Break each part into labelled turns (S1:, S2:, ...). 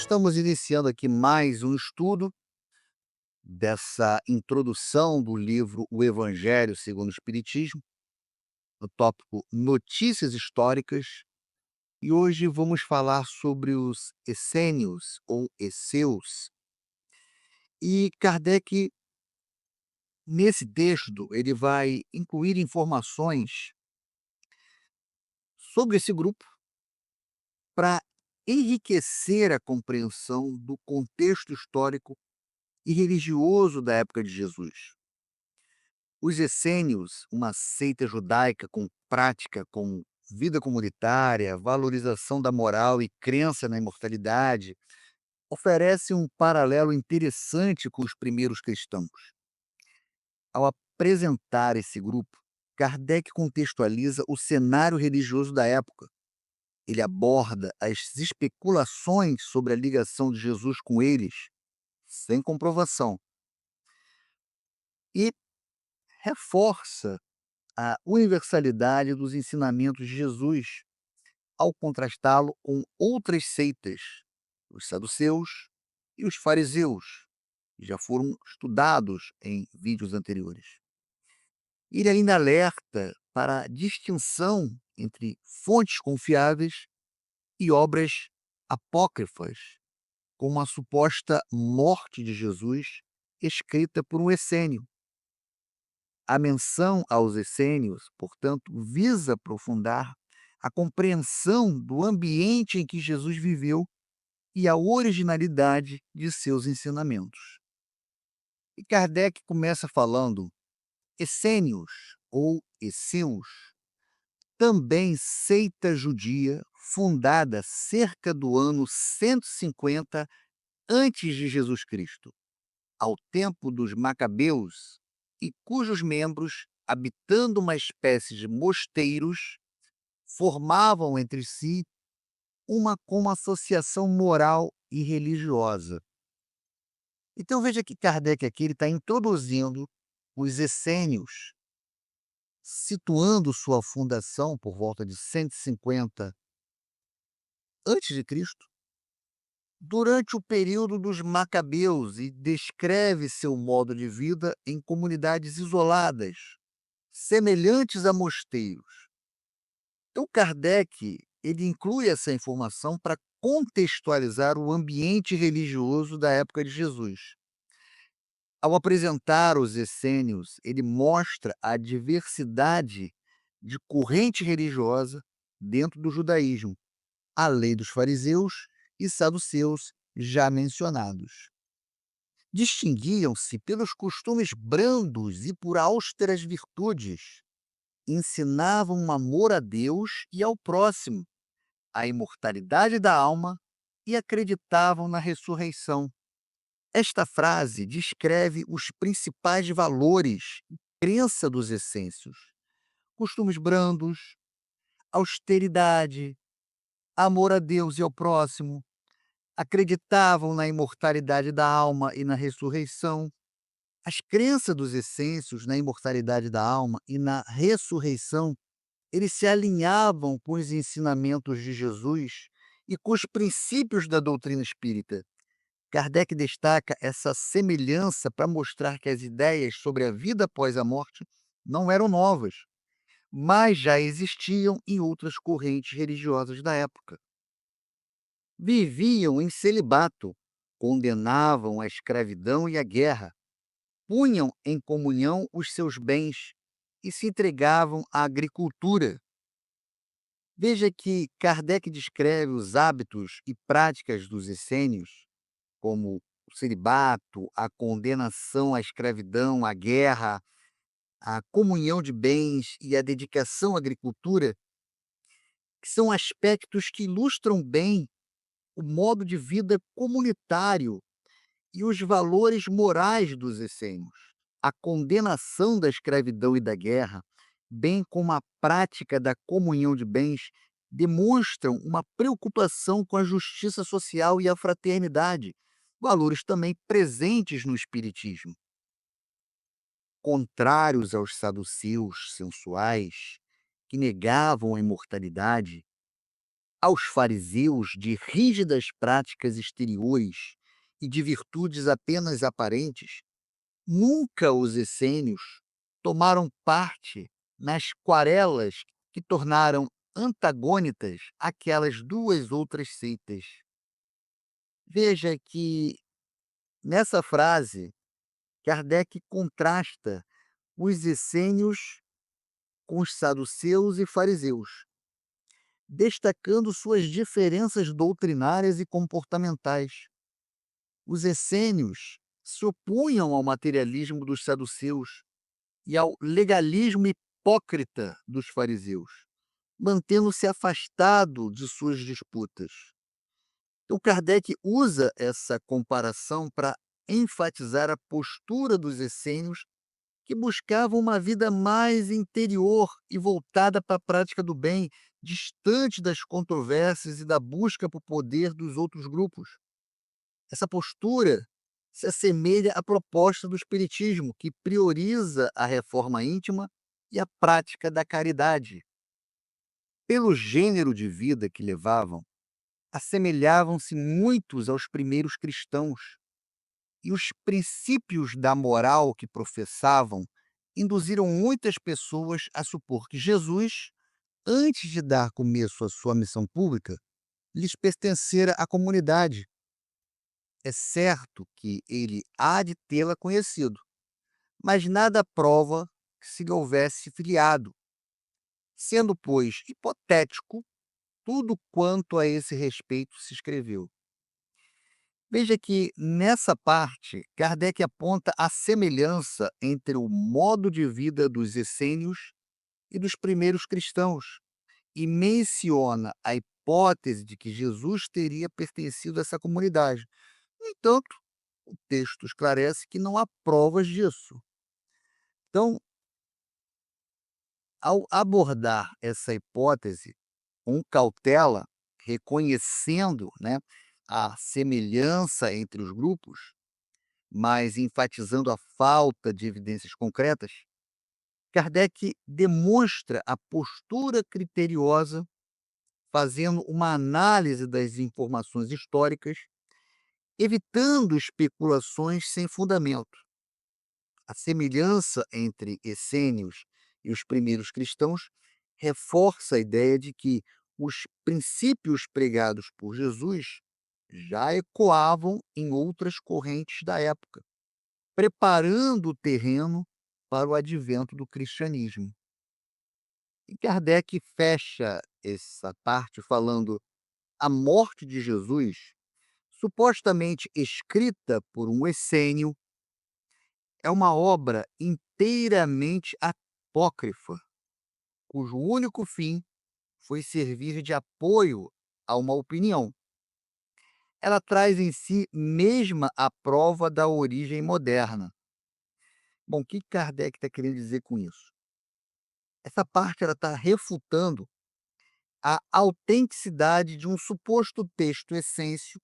S1: estamos iniciando aqui mais um estudo dessa introdução do livro O Evangelho segundo o Espiritismo, no tópico Notícias Históricas, e hoje vamos falar sobre os essênios ou esseus. E Kardec, nesse texto, ele vai incluir informações sobre esse grupo para enriquecer a compreensão do contexto histórico e religioso da época de Jesus. Os essênios, uma seita judaica com prática como vida comunitária, valorização da moral e crença na imortalidade, oferece um paralelo interessante com os primeiros cristãos. Ao apresentar esse grupo, Kardec contextualiza o cenário religioso da época. Ele aborda as especulações sobre a ligação de Jesus com eles, sem comprovação, e reforça a universalidade dos ensinamentos de Jesus, ao contrastá-lo com outras seitas, os saduceus e os fariseus, que já foram estudados em vídeos anteriores. Ele ainda alerta para a distinção entre fontes confiáveis e obras apócrifas, como a suposta morte de Jesus escrita por um essênio. A menção aos essênios, portanto, visa aprofundar a compreensão do ambiente em que Jesus viveu e a originalidade de seus ensinamentos. E Kardec começa falando essênios ou esseus, também seita judia fundada cerca do ano 150 antes de Jesus Cristo, ao tempo dos Macabeus, e cujos membros, habitando uma espécie de mosteiros, formavam entre si uma associação moral e religiosa. Então veja que Kardec aqui está introduzindo os essênios, situando sua fundação por volta de 150 antes de Cristo, durante o período dos Macabeus, e descreve seu modo de vida em comunidades isoladas, semelhantes a mosteiros. Então Kardec, ele inclui essa informação para contextualizar o ambiente religioso da época de Jesus. Ao apresentar os essênios, ele mostra a diversidade de corrente religiosa dentro do judaísmo, além dos fariseus e saduceus já mencionados. Distinguiam-se pelos costumes brandos e por austeras virtudes. Ensinavam um amor a Deus e ao próximo, a imortalidade da alma, e acreditavam na ressurreição. Esta frase descreve os principais valores e crença dos essêncios: costumes brandos, austeridade, amor a Deus e ao próximo. Acreditavam na imortalidade da alma e na ressurreição. As crenças dos essêncios na imortalidade da alma e na ressurreição, eles se alinhavam com os ensinamentos de Jesus e com os princípios da doutrina espírita. Kardec destaca essa semelhança para mostrar que as ideias sobre a vida após a morte não eram novas, mas já existiam em outras correntes religiosas da época. Viviam em celibato, condenavam a escravidão e a guerra, punham em comunhão os seus bens e se entregavam à agricultura. Veja que Kardec descreve os hábitos e práticas dos essênios, como o celibato, a condenação à escravidão, à guerra, a comunhão de bens e a dedicação à agricultura, que são aspectos que ilustram bem o modo de vida comunitário e os valores morais dos essênios. A condenação da escravidão e da guerra, bem como a prática da comunhão de bens, demonstram uma preocupação com a justiça social e a fraternidade, valores também presentes no Espiritismo. Contrários aos saduceus sensuais, que negavam a imortalidade, aos fariseus de rígidas práticas exteriores e de virtudes apenas aparentes, nunca os essênios tomaram parte nas quarelas que tornaram antagônicas aquelas duas outras seitas. Veja que, nessa frase, Kardec contrasta os essênios com os saduceus e fariseus, destacando suas diferenças doutrinárias e comportamentais. Os essênios se opunham ao materialismo dos saduceus e ao legalismo hipócrita dos fariseus, mantendo-se afastado de suas disputas. Então, Kardec usa essa comparação para enfatizar a postura dos essênios que buscavam uma vida mais interior e voltada para a prática do bem, distante das controvérsias e da busca por poder dos outros grupos. Essa postura se assemelha à proposta do Espiritismo, que prioriza a reforma íntima e a prática da caridade. Pelo gênero de vida que levavam, assemelhavam-se muitos aos primeiros cristãos, e os princípios da moral que professavam induziram muitas pessoas a supor que Jesus, antes de dar começo à sua missão pública, lhes pertencera à comunidade. É certo que ele há de tê-la conhecido, mas nada prova que se lhe houvesse filiado, sendo, pois, hipotético tudo quanto a esse respeito se escreveu. Veja que, nessa parte, Kardec aponta a semelhança entre o modo de vida dos essênios e dos primeiros cristãos, e menciona a hipótese de que Jesus teria pertencido a essa comunidade. No entanto, o texto esclarece que não há provas disso. Então, ao abordar essa hipótese com cautela, reconhecendo, né, a semelhança entre os grupos, mas enfatizando a falta de evidências concretas, Kardec demonstra a postura criteriosa, fazendo uma análise das informações históricas, evitando especulações sem fundamento. A semelhança entre essênios e os primeiros cristãos reforça a ideia de que os princípios pregados por Jesus já ecoavam em outras correntes da época, preparando o terreno para o advento do cristianismo. E Kardec fecha essa parte falando: a morte de Jesus, supostamente escrita por um essênio, é uma obra inteiramente apócrifa, cujo único fim foi servir de apoio a uma opinião. Ela traz em si mesma a prova da origem moderna. Bom, o que Kardec está querendo dizer com isso? Essa parte ela está refutando a autenticidade de um suposto texto essêncio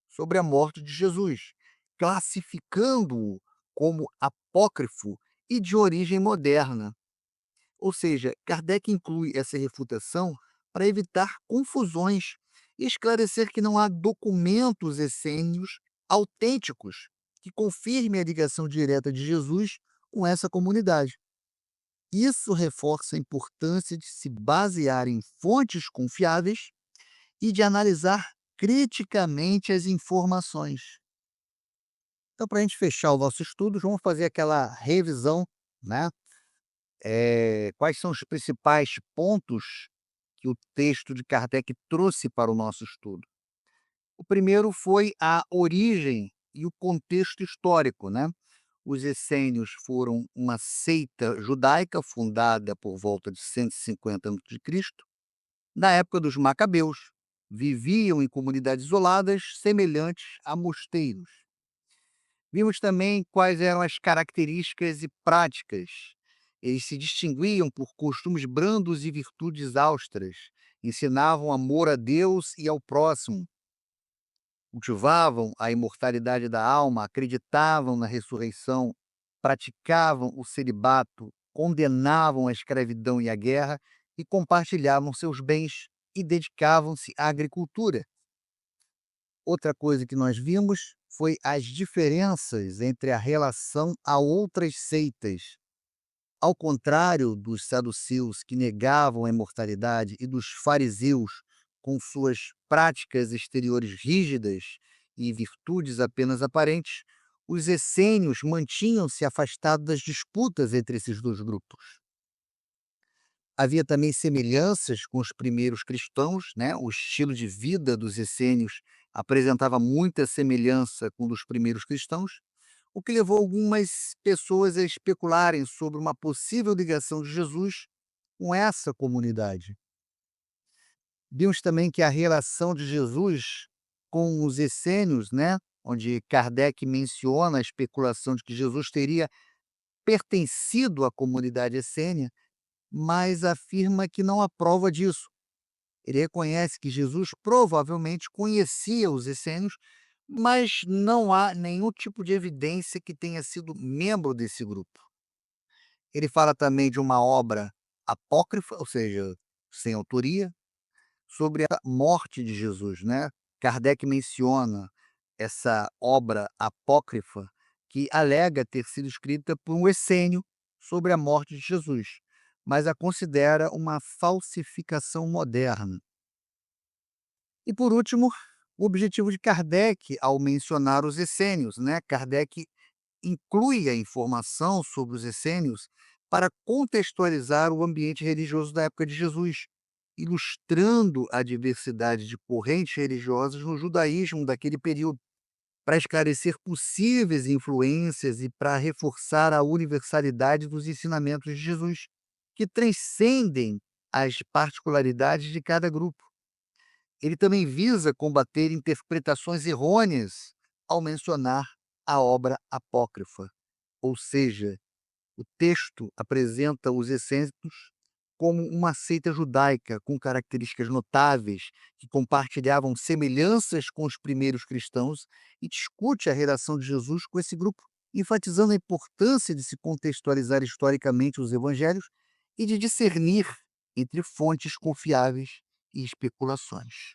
S1: sobre a morte de Jesus, classificando-o como apócrifo e de origem moderna. Ou seja, Kardec inclui essa refutação para evitar confusões e esclarecer que não há documentos essênios autênticos que confirmem a ligação direta de Jesus com essa comunidade. Isso reforça a importância de se basear em fontes confiáveis e de analisar criticamente as informações. Então, para a gente fechar o nosso estudo, vamos fazer aquela revisão, né? Quais são os principais pontos que o texto de Kardec trouxe para o nosso estudo? O primeiro foi a origem e o contexto histórico, né? Os essênios foram uma seita judaica fundada por volta de 150 a.C., na época dos Macabeus. Viviam em comunidades isoladas, semelhantes a mosteiros. Vimos também quais eram as características e práticas. Eles se distinguiam por costumes brandos e virtudes austeras, ensinavam amor a Deus e ao próximo, cultivavam a imortalidade da alma, acreditavam na ressurreição, praticavam o celibato, condenavam a escravidão e a guerra e compartilhavam seus bens e dedicavam-se à agricultura. Outra coisa que nós vimos foi as diferenças entre a relação a outras seitas. Ao contrário dos saduceus, que negavam a imortalidade, e dos fariseus, com suas práticas exteriores rígidas e virtudes apenas aparentes, os essênios mantinham-se afastados das disputas entre esses dois grupos. Havia também semelhanças com os primeiros cristãos, né? O estilo de vida dos essênios apresentava muita semelhança com o dos primeiros cristãos, o que levou algumas pessoas a especularem sobre uma possível ligação de Jesus com essa comunidade. Vimos também que a relação de Jesus com os essênios, né, onde Kardec menciona a especulação de que Jesus teria pertencido à comunidade essênia, mas afirma que não há prova disso. Ele reconhece que Jesus provavelmente conhecia os essênios, mas não há nenhum tipo de evidência que tenha sido membro desse grupo. Ele fala também de uma obra apócrifa, ou seja, sem autoria, sobre a morte de Jesus, né. Kardec menciona essa obra apócrifa que alega ter sido escrita por um essênio sobre a morte de Jesus, mas a considera uma falsificação moderna. E por último, o objetivo de Kardec ao mencionar os essênios, né, Kardec inclui a informação sobre os essênios para contextualizar o ambiente religioso da época de Jesus, ilustrando a diversidade de correntes religiosas no judaísmo daquele período, para esclarecer possíveis influências e para reforçar a universalidade dos ensinamentos de Jesus, que transcendem as particularidades de cada grupo. Ele também visa combater interpretações errôneas ao mencionar a obra apócrifa, ou seja, o texto apresenta os essênicos como uma seita judaica com características notáveis, que compartilhavam semelhanças com os primeiros cristãos, e discute a relação de Jesus com esse grupo, enfatizando a importância de se contextualizar historicamente os evangelhos e de discernir entre fontes confiáveis e especulações.